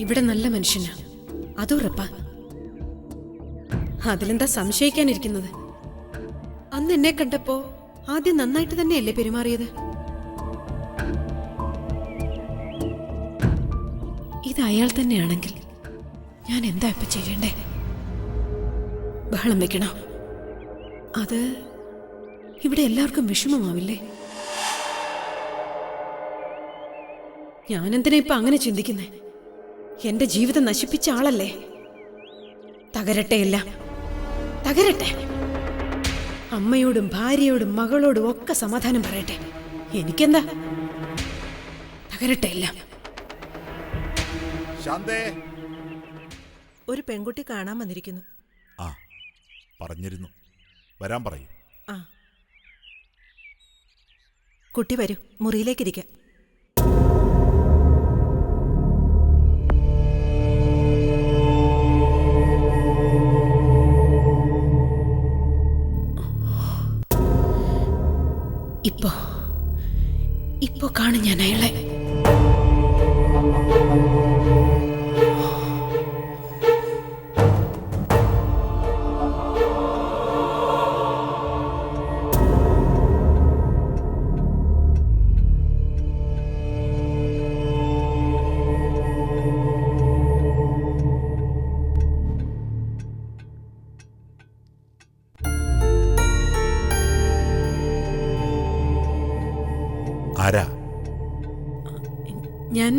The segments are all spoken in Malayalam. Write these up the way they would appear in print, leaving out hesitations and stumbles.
ഇവിടെ നല്ല മനുഷ്യനാ, അതുറപ്പാ. അതിലെന്താ സംശയിക്കാനിരിക്കുന്നത്? അന്ന് എന്നെ കണ്ടപ്പോ ആദ്യം നന്നായിട്ട് തന്നെയല്ലേ പെരുമാറിയത്? ഇത് അയാൾ തന്നെയാണെങ്കിൽ ഞാൻ എന്താ ഇപ്പൊ ചെയ്യണ്ടേ? ബഹളം വെക്കണോ? അത് ഇവിടെ എല്ലാവർക്കും വിഷമമാവില്ലേ? ഞാനെന്തിനാ ഇപ്പൊ അങ്ങനെ ചിന്തിക്കുന്നേ? എന്റെ ജീവിതം നശിപ്പിച്ച ആളല്ലേ. തകരട്ടെ, എല്ലാം തകരട്ടെ. അമ്മയോടും ഭാര്യയോടും മകളോടും ഒക്കെ സമാധാനം പറയട്ടെ. എനിക്കെന്താ, തകരട്ടെ എല്ലാം. ഒരു പെൺകുട്ടി കാണാൻ വന്നിരിക്കുന്നു. ആ, പറഞ്ഞിരുന്നു, വരാൻ പറയൂ. ആ, കുട്ടി വരൂ, മുറിയിലേക്കിരിക്കാം. ഇപ്പോ കാണും ഞാൻ അയാളെ. ആരാ? ഞാൻ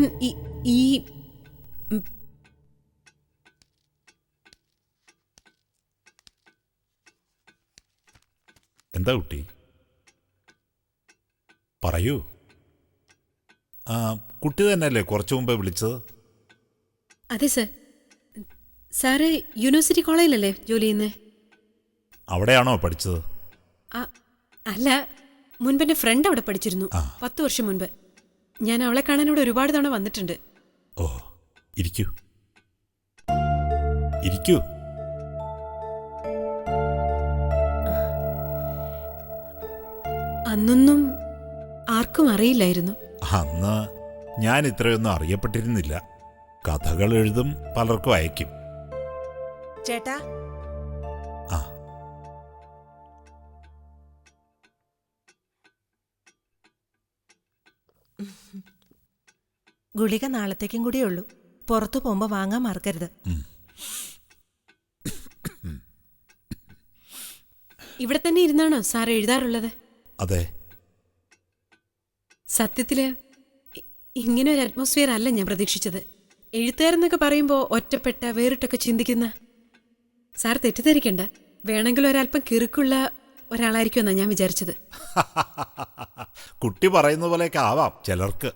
എന്താ കുട്ടി, പറയൂ. കുട്ടി തന്നെയല്ലേ കുറച്ചു മുമ്പേ വിളിച്ചത്? അതെ സർ. സാറ് യൂണിവേഴ്സിറ്റി കോളേജിലല്ലേ ജോലി ചെയ്യുന്നേ? അവിടെയാണോ പഠിച്ചത്? അല്ല, മുൻപെന്റെ ഫ്രണ്ട് അവിടെ പഠിച്ചിരുന്നു, 10 വർഷം മുൻപ്. ഞാൻ അവളെ കാണാൻ ഇവിടെ ഒരുപാട് തവണ വന്നിട്ടുണ്ട്. ഓ, ഇരിക്കൂ ഇരിക്കൂ. അന്നൊന്നും ആർക്കും അറിയില്ലായിരുന്നു. അന്ന് ഞാൻ ഇത്രയൊന്നും അറിയപ്പെട്ടിരുന്നില്ല. കഥകൾ എഴുതും, പലർക്കും അയക്കും. ചേട്ടാ, ആ, ഗുളിക നാളത്തേക്കും കൂടിയേ ഉള്ളൂ. പുറത്തു പോകുമ്പോ വാങ്ങാൻ മറക്കരുത്. ഇവിടെ തന്നെ ഇരുന്നാണോ സാർ എഴുതാറുള്ളത്? അതെ. സത്യത്തില് ഇങ്ങനെ ഒരു അറ്റ്മോസ്ഫിയർ അല്ല ഞാൻ പ്രതീക്ഷിച്ചത്. എഴുത്തുകാരെന്നൊക്കെ പറയുമ്പോൾ ഒറ്റപ്പെട്ട വേറിട്ടൊക്കെ ചിന്തിക്കുന്ന. സാർ തെറ്റിദ്ധരിക്കണ്ട, വേണമെങ്കിൽ ഒരല്പം കിറുക്കുള്ള ഒരാളായിരിക്കുമെന്നാണ് ഞാൻ വിചാരിച്ചത്. കുട്ടി പറയുന്ന പോലെയൊക്കെ ആവാം ചിലർക്ക്.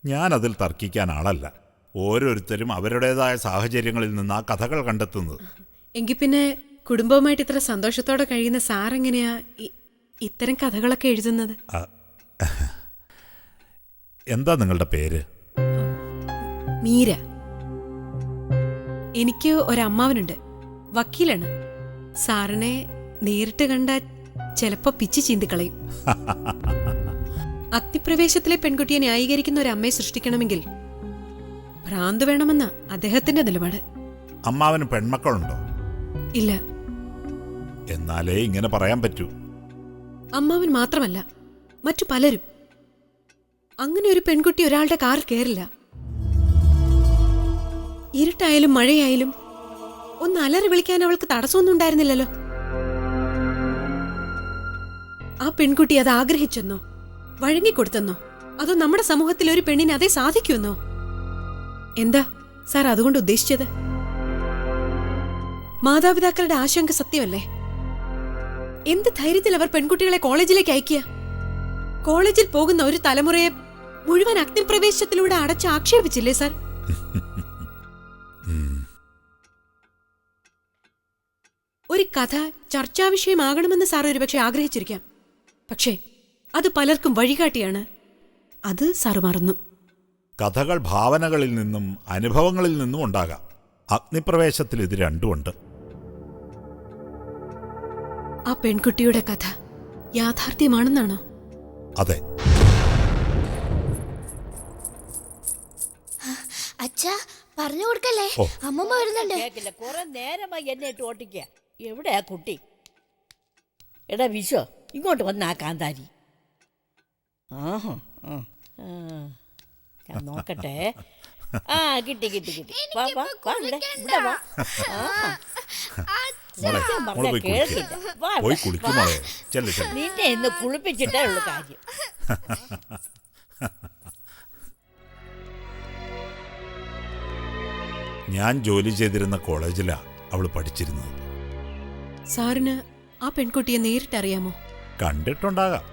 ഞാനതിൽ തർക്കിക്കാൻ ആളല്ല. ഓരോരുത്തരും അവരുടേതായ സാഹചര്യങ്ങളിൽ നിന്ന് ആ കഥകൾ കണ്ടെത്തുന്നത്. എങ്കിൽ പിന്നെ കുടുംബവുമായിട്ട് ഇത്ര സന്തോഷത്തോടെ കഴിയുന്ന സാർ എങ്ങനെയാ ഇത്തരം കഥകളൊക്കെ എഴുതുന്നത്? എന്താ നിങ്ങളുടെ പേര്? മീര. എനിക്ക് ഒരമ്മാവനുണ്ട്, വക്കീലാണ്. സാറിനെ നേരിട്ട് കണ്ട ചിലപ്പോ പിച്ച് ചീന്തിക്കളയും. അഗ്നിപ്രവേശത്തിലെ പെൺകുട്ടിയെ ന്യായീകരിക്കുന്ന ഒരു അമ്മയെ സൃഷ്ടിക്കണമെങ്കിൽ ഭ്രാന്ത് വേണമെന്ന അദ്ദേഹത്തിന്റെ നിലപാട്. അമ്മാവന് പെൺമക്കളുണ്ടോ? ഇല്ല. എന്നാലേ ഇങ്ങനെ പറയാൻ പറ്റൂ. അമ്മാവൻ മാത്രമല്ല, മറ്റു പലരും. അങ്ങനെ ഒരു പെൺകുട്ടി ഒരാളുടെ കാറിൽ കയറില്ല. ഇരുട്ടായാലും മഴയായാലും ഒന്ന് അലറി വിളിക്കാൻ അവൾക്ക് തടസ്സമൊന്നും ഉണ്ടായിരുന്നില്ലല്ലോ. ആ പെൺകുട്ടി അത് ആഗ്രഹിച്ചെന്നോ വഴങ്ങിക്കൊടുത്തെന്നോ, അതോ നമ്മുടെ സമൂഹത്തിൽ ഒരു പെണ്ണിന് അതേ സാധിക്കുമെന്നോ? എന്താ സാർ അതുകൊണ്ട് ഉദ്ദേശിച്ചത്? മാതാപിതാക്കളുടെ ആശങ്ക സത്യമല്ലേ? എന്ത് ധൈര്യത്തിൽ അവർ പെൺകുട്ടികളെ കോളേജിലേക്ക് അയക്കുക? കോളേജിൽ പോകുന്ന ഒരു തലമുറയെ മുഴുവൻ അഗ്നിപ്രവേശത്തിലൂടെ അടച്ച് ആക്ഷേപിച്ചില്ലേ സാർ? ഒരു കഥ ചർച്ചാ വിഷയമാകണമെന്ന് സാർ ഒരുപക്ഷെ ആഗ്രഹിച്ചിരിക്കാം. പക്ഷേ അത് പലർക്കും വഴികാട്ടിയാണ്. അത് സാർ മറന്നു. കഥകൾ ഭാവനകളിൽ നിന്നും അനുഭവങ്ങളിൽ നിന്നും ഉണ്ടാകാം. അഗ്നിപ്രവേശത്തിൽ ഇത് രണ്ടുമുണ്ട്. ആ പെൺകുട്ടിയുടെ കഥ യാഥാർത്ഥ്യമാണെന്നാണോ? അതെ. അച്ഛാ, പറഞ്ഞു കൊടുക്കല്ലേ, ഓ. അമ്മമ്മ വരുന്നുണ്ട്. കേക്കില്ല, കുറെ നേരമായി എന്നെ ഇട്ട് ഓട്ടിക്കുക. എവിടെയാ കുട്ടി? എടാ വിശോ, ഇങ്ങോട്ട് വന്ന് ആ കാന്താരി. ആഹാ ആ, ആ. ഞാൻ നോക്കട്ടെ. ആ കിട്ടി കിട്ടി കിട്ടി. വാ വാ വാ, ഇവിടെ വാ. ആഹാ. മോളെ സത്യം മോള് പറഞ്ഞാ പോയി കുളിക്ക്. കേൾക്കില്ല. വാ പോയി ഇവിടെ, കുളിക്കും വാ. മോളെ. ചെല്ല് ചെല്ല്. നിന്നെ ഇന്ന് കുളിപ്പിച്ചിട്ടേ ഉള്ളു കാര്യം. ഞാൻ ജോലി ചെയ്തിരുന്ന കോളേജിലാ അവൾ പഠിച്ചിരുന്നത്. സാറിന് ആ പെൺകുട്ടിയെ നേരിട്ടറിയാമോ? കണ്ടിട്ടുണ്ടാകാം.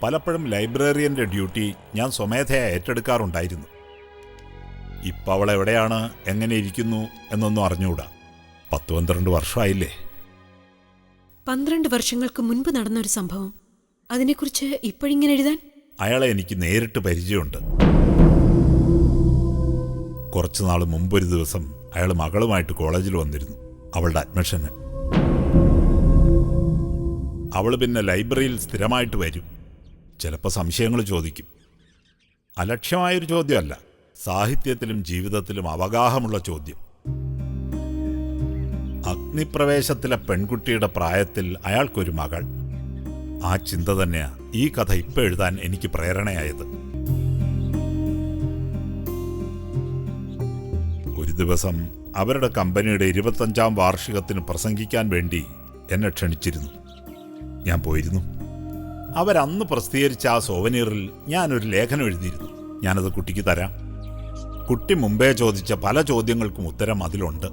പലപ്പോഴും ലൈബ്രറിയൻ്റെ ഡ്യൂട്ടി ഞാൻ സ്വമേധയാ ഏറ്റെടുക്കാറുണ്ടായിരുന്നു. ഇപ്പം അവൾ എവിടെയാണ്, എങ്ങനെ ഇരിക്കുന്നു എന്നൊന്നും അറിഞ്ഞുകൂടാ. 10-12 വർഷമായില്ലേ. 12 വർഷങ്ങൾക്ക് മുൻപ് നടന്നൊരു സംഭവം, അതിനെക്കുറിച്ച് ഇപ്പോഴിങ്ങനെ എഴുതാൻ? അയാളെ എനിക്ക് നേരിട്ട് പരിചയമുണ്ട്. കുറച്ചു നാൾ മുമ്പൊരു ദിവസം അയാൾ മകളുമായിട്ട് കോളേജിൽ വന്നിരുന്നു, അവളുടെ അഡ്മിഷന്. അവൾ പിന്നെ ലൈബ്രറിയിൽ സ്ഥിരമായിട്ട് വരും. ചിലപ്പോൾ സംശയങ്ങൾ ചോദിക്കും. അലക്ഷ്യമായൊരു ചോദ്യമല്ല, സാഹിത്യത്തിലും ജീവിതത്തിലും അവഗാഹമുള്ള ചോദ്യം. അഗ്നിപ്രവേശത്തിലെ പെൺകുട്ടിയുടെ പ്രായത്തിൽ അയാൾക്കൊരു മകൾ. ആ ചിന്ത തന്നെയാ ഈ കഥ ഇപ്പം എഴുതാൻ എനിക്ക് പ്രേരണയായത്. ഒരു ദിവസം അവരുടെ കമ്പനിയുടെ 25ാം വാർഷികത്തിന് പ്രസംഗിക്കാൻ വേണ്ടി എന്നെ ക്ഷണിച്ചിരുന്നു. ഞാൻ പോയിരുന്നു. അവരന്ന് പ്രസിദ്ധീകരിച്ച ആ സോവനീറിൽ ഞാനൊരു ലേഖനം എഴുതിയിരുന്നു. ഞാനത് കുട്ടിക്ക് തരാം. കുട്ടി മുമ്പേ ചോദിച്ച പല ചോദ്യങ്ങൾക്കും ഉത്തരം അതിലുണ്ട്.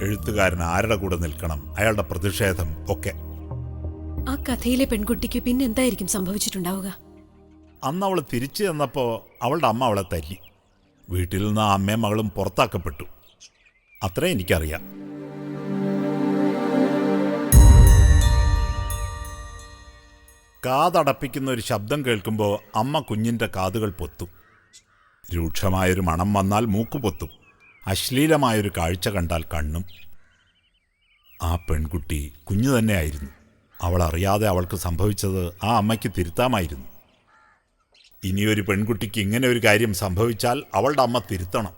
എഴുത്തുകാരൻ ആരുടെ കൂടെ നിൽക്കണം, അയാളുടെ പ്രതിഷേധം ഒക്കെ. ആ കഥയിലെ പെൺകുട്ടിക്ക് പിന്നെന്തായിരിക്കും സംഭവിച്ചിട്ടുണ്ടാവുക? അന്ന് അവൾ തിരിച്ചു ചെന്നപ്പോൾ അവളുടെ അമ്മ അവളെ തല്ലി. വീട്ടിൽ നിന്ന് ആ അമ്മയും മകളും പുറത്താക്കപ്പെട്ടു. അത്രേ എനിക്കറിയാം. കാതടപ്പിക്കുന്ന ഒരു ശബ്ദം കേൾക്കുമ്പോൾ അമ്മ കുഞ്ഞിൻ്റെ കാതുകൾ പൊത്തും. രൂക്ഷമായൊരു മണം വന്നാൽ മൂക്ക് പൊത്തും. അശ്ലീലമായൊരു കാഴ്ച കണ്ടാൽ കണ്ണും. ആ പെൺകുട്ടി കുഞ്ഞു തന്നെയായിരുന്നു. അവൾ അറിയാതെ അവൾക്ക് സംഭവിച്ചത് ആ അമ്മയ്ക്ക് തിരുത്താമായിരുന്നു. ഇനിയൊരു പെൺകുട്ടിക്ക് ഇങ്ങനെ ഒരു കാര്യം സംഭവിച്ചാൽ അവളുടെ അമ്മ തിരുത്തണം.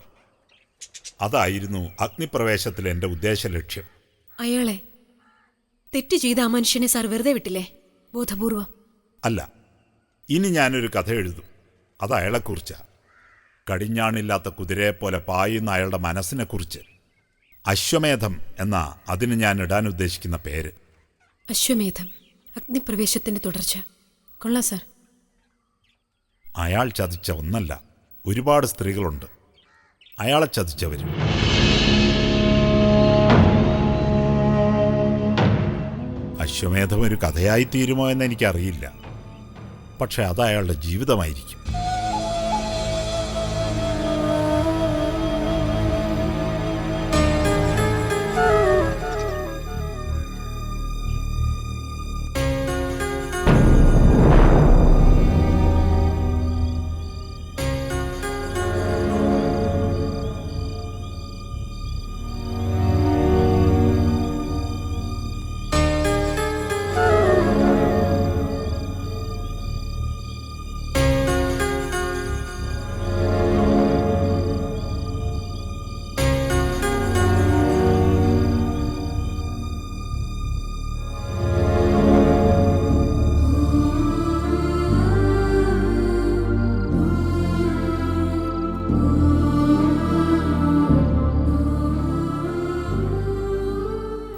അതായിരുന്നു അഗ്നിപ്രവേശത്തിലെ എൻ്റെ ഉദ്ദേശ ലക്ഷ്യം. അയാളെ തെറ്റ് ചെയ്ത ആ മനുഷ്യനെ സാർ വെറുതെ വിട്ടില്ലേ? ബോധപൂർവം? അല്ല, ഇനി ഞാനൊരു കഥ എഴുതും. അത് അയാളെക്കുറിച്ചാണ്. കടിഞ്ഞാണില്ലാത്ത കുതിരയെപ്പോലെ പായുന്ന അയാളുടെ മനസ്സിനെക്കുറിച്ച്. അശ്വമേധം എന്നാ അതിന് ഞാൻ ഇടാൻ ഉദ്ദേശിക്കുന്ന പേര്. അശ്വമേധം, അഗ്നിപ്രവേശത്തിന്റെ തുടർച്ച. കൊള്ളാം സാർ. അയാൾ ചതിച്ച ഒന്നല്ല, ഒരുപാട് സ്ത്രീകളുണ്ട് അയാളെ ചതിച്ചവരും. അശ്വമേധം ഒരു കഥയായി തീരുമോ എന്ന് എനിക്കറിയില്ല. പക്ഷെ അത് അയാളുടെ ജീവിതമായിരിക്കും.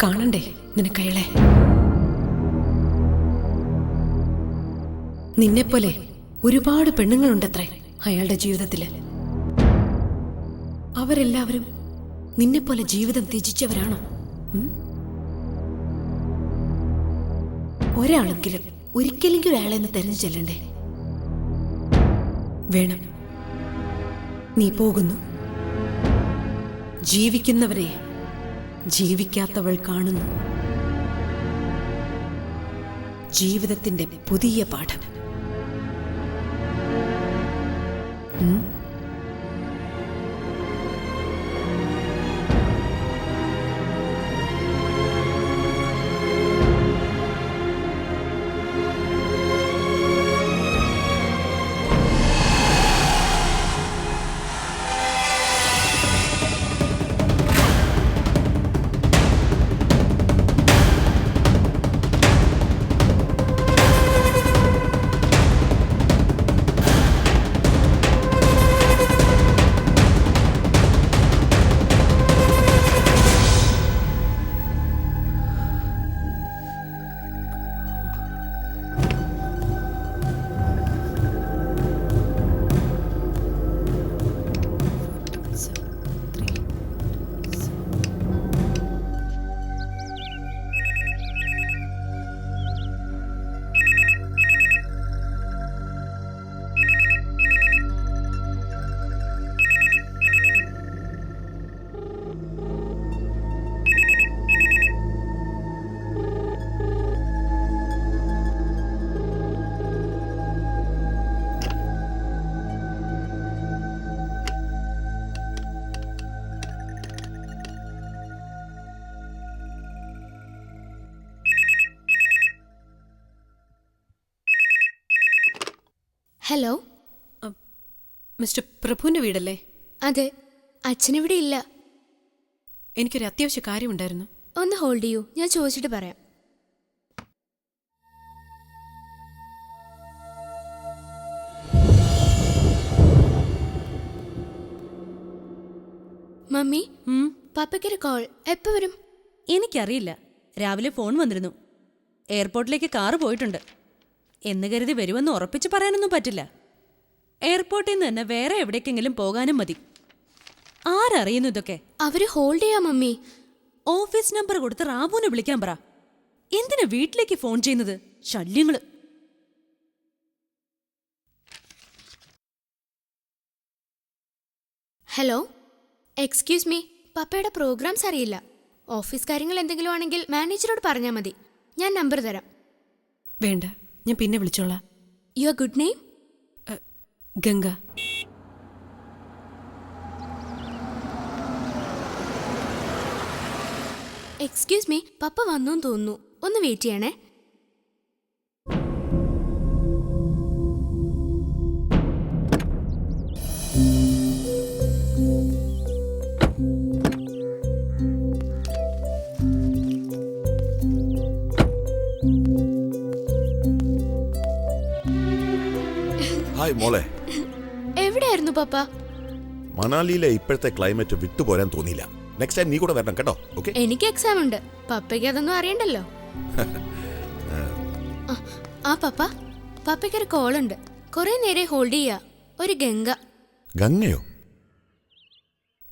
കാണണ്ടേ നിനക്കയാളെ? നിന്നെപ്പോലെ ഒരുപാട് പെണ്ണുങ്ങളുണ്ടത്രേ അയാളുടെ ജീവിതത്തില്. അവരെല്ലാവരും നിന്നെപ്പോലെ ജീവിതം ത്യജിച്ചവരാണോ? ഒരാളെങ്കിലും ഒരിക്കലെങ്കിലും അയാളെന്ന് തെരഞ്ഞു ചെല്ലണ്ടേ? വേണം. നീ പോകുന്നു. ജീവിക്കുന്നവരെ ജീവിക്കാത്തവൾ കാണുന്നു. ജീവിതത്തിന്റെ പുതിയ പാഠം. ഹലോ. മിസ്റ്റർ പ്രഭുവിൻ്റെ വീടല്ലേ? അതെ, അച്ഛനിവിടെ ഇല്ല. എനിക്കൊരു അത്യാവശ്യ കാര്യമുണ്ടായിരുന്നു. ഒന്ന് ഹോൾഡ് ചെയ്യൂ, ഞാൻ ചോദിച്ചിട്ട് പറയാം. മമ്മി, പപ്പയ്ക്കൊരു കോൾ. എപ്പോ വരും? എനിക്കറിയില്ല. രാവിലെ ഫോൺ വന്നിരുന്നു. എയർപോർട്ടിലേക്ക് കാറ് പോയിട്ടുണ്ട് എന്ന് കരുതി വരുമെന്ന് ഉറപ്പിച്ച് പറയാനൊന്നും പറ്റില്ല. എയർപോർട്ടിൽ നിന്ന് തന്നെ വേറെ എവിടേക്കെങ്കിലും പോകാനും മതി. ആരറിയുന്നു ഇതൊക്കെ? അവര് ഹോൾഡ് ചെയ്യാ മമ്മി. ഓഫീസ് നമ്പർ കൊടുത്ത് റാബുവിനെ വിളിക്കാൻ പറ. എന്തിനാ വീട്ടിലേക്ക് ഫോൺ ചെയ്യുന്നത്? ശല്യങ്ങള്. Hello, excuse me. പപ്പയുടെ പ്രോഗ്രാംസ് അറിയില്ല. ഓഫീസ് കാര്യങ്ങൾ എന്തെങ്കിലും ആണെങ്കിൽ മാനേജറോട് പറഞ്ഞാൽ മതി. ഞാൻ നമ്പർ തരാം. വേണ്ട, ഞാൻ പിന്നെ വിളിച്ചോളാം. Your good name? Ganga. Excuse me, papa വന്നു തോന്നുന്നു. ഒന്ന് വെയിറ്റ് ചെയ്യണേ. ഹായ് മോളെ. എവിടെയായിരുന്നു പപ്പ? മണാലിയിലെ ഇപ്പോഴത്തെ ക്ലൈമറ്റ് വിട്ടുപോരാൻ തോന്നിയില്ല. നെക്സ്റ്റ് ടൈം നീ കൂടെ വരണം കേട്ടോ. ഓക്കെ? എനിക്ക് എക്സാം ഉണ്ട്. പപ്പയ്ക്ക് അതൊന്നും അറിയണ്ടല്ലോ. ആ പപ്പ, പപ്പയ്ക്കൊരു കോൾ ഉണ്ട്. കുറെ നേരെ ഹോൾഡ് ചെയ്യാ. ഒരു ഗംഗ. ഗംഗയോ?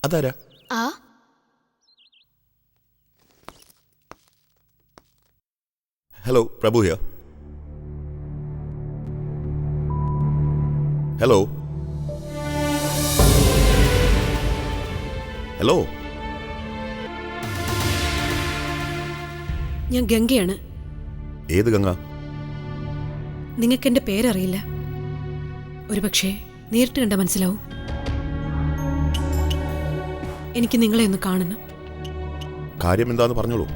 അതാരാ? ആ hello, Prabhu here. Hello hello. ഞാൻ ഗംഗയാണ്. ഏത് ഗംഗ? നിങ്ങൾക്ക് എൻ്റെ പേരറിയില്ല. ഒരുപക്ഷെ നേരിട്ട് കണ്ടാൽ മനസ്സിലാവും. എനിക്ക് നിങ്ങളെ ഒന്ന് കാണണം. കാര്യം എന്താന്ന് പറഞ്ഞോളൂ.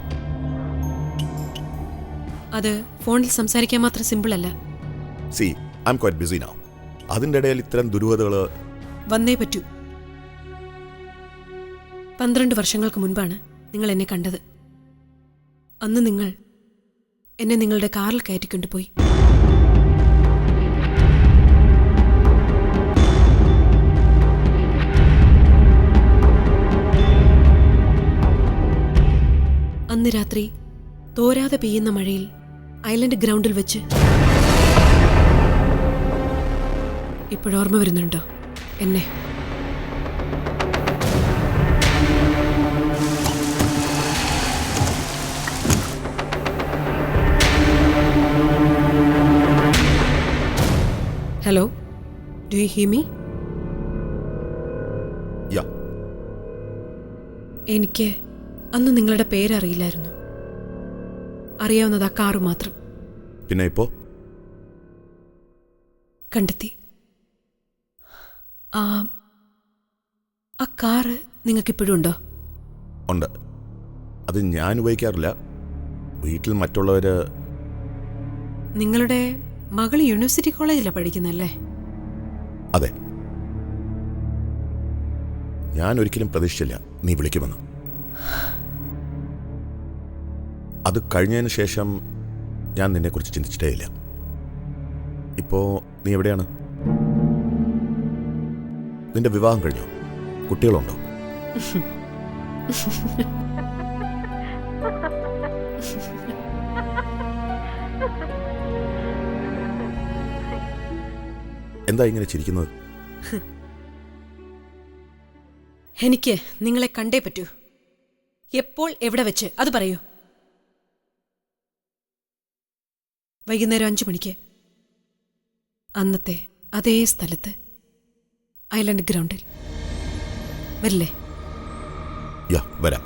അത് ഫോണിൽ സംസാരിക്കാൻ മാത്രം സിമ്പിൾ അല്ല. C, I M quite busy now. അതിൻ്റെ ഇടയിൽ ഇത്തരം ദുരൂഹതകൾ വന്നേ പറ്റൂ. 12 വർഷങ്ങൾക്ക് മുൻപാണ് നിങ്ങൾ എന്നെ കണ്ടത്. അന്ന് നിങ്ങൾ എന്നെ നിങ്ങളുടെ കാറിൽ കയറ്റിക്കൊണ്ടുപോയി. അന്ന് രാത്രി തോരാതെ പെയ്യുന്ന മഴയിൽ ഐലൻഡ് ഗ്രൗണ്ടിൽ വെച്ച്. ഇപ്പോഴോർമ്മ വരുന്നുണ്ടോ എന്നെ? Hello, do you hear me? Yeah. എനിക്ക് അന്ന് നിങ്ങളുടെ പേരറിയില്ലായിരുന്നു. അറിയാവുന്നത് ആ കാറ് മാത്രം. പിന്നെ ഇപ്പോ കണ്ടെത്തി. ആ കാറ് നിങ്ങൾക്കിപ്പോഴും ഉണ്ടോ? ഉണ്ട്. അത് ഞാൻ ഉപയോഗിക്കാറില്ല. വീട്ടിൽ മറ്റുള്ളവര്. നിങ്ങളുടെ മകൾ യൂണിവേഴ്സിറ്റി കോളേജിലാണ് പഠിക്കുന്നല്ലേ? അതെ. ഞാൻ ഒരിക്കലും പ്രതീക്ഷിച്ചില്ല നീ വിളിക്കുമെന്ന്. അത് കഴിഞ്ഞതിന് ശേഷം ഞാൻ നിന്നെക്കുറിച്ച് ചിന്തിച്ചിട്ടേയില്ല. ഇപ്പോ നീ എവിടെയാണ്? നിന്റെ വിവാഹം കഴിഞ്ഞോ? കുട്ടികളുണ്ടോ? എന്താ ഇങ്ങനെ ചിരിക്കുന്നത്? എനിക്ക് നിങ്ങളെ കണ്ടേ പറ്റൂ. എപ്പോൾ, എവിടെ വെച്ച് അത് പറയൂ. വൈകുന്നേരം 5 മണിക്ക് അന്നത്തെ അതേ സ്ഥലത്ത് ഐലൻഡ് ഗ്രൗണ്ടിൽ. വരില്ലേ? യാ, വരാം.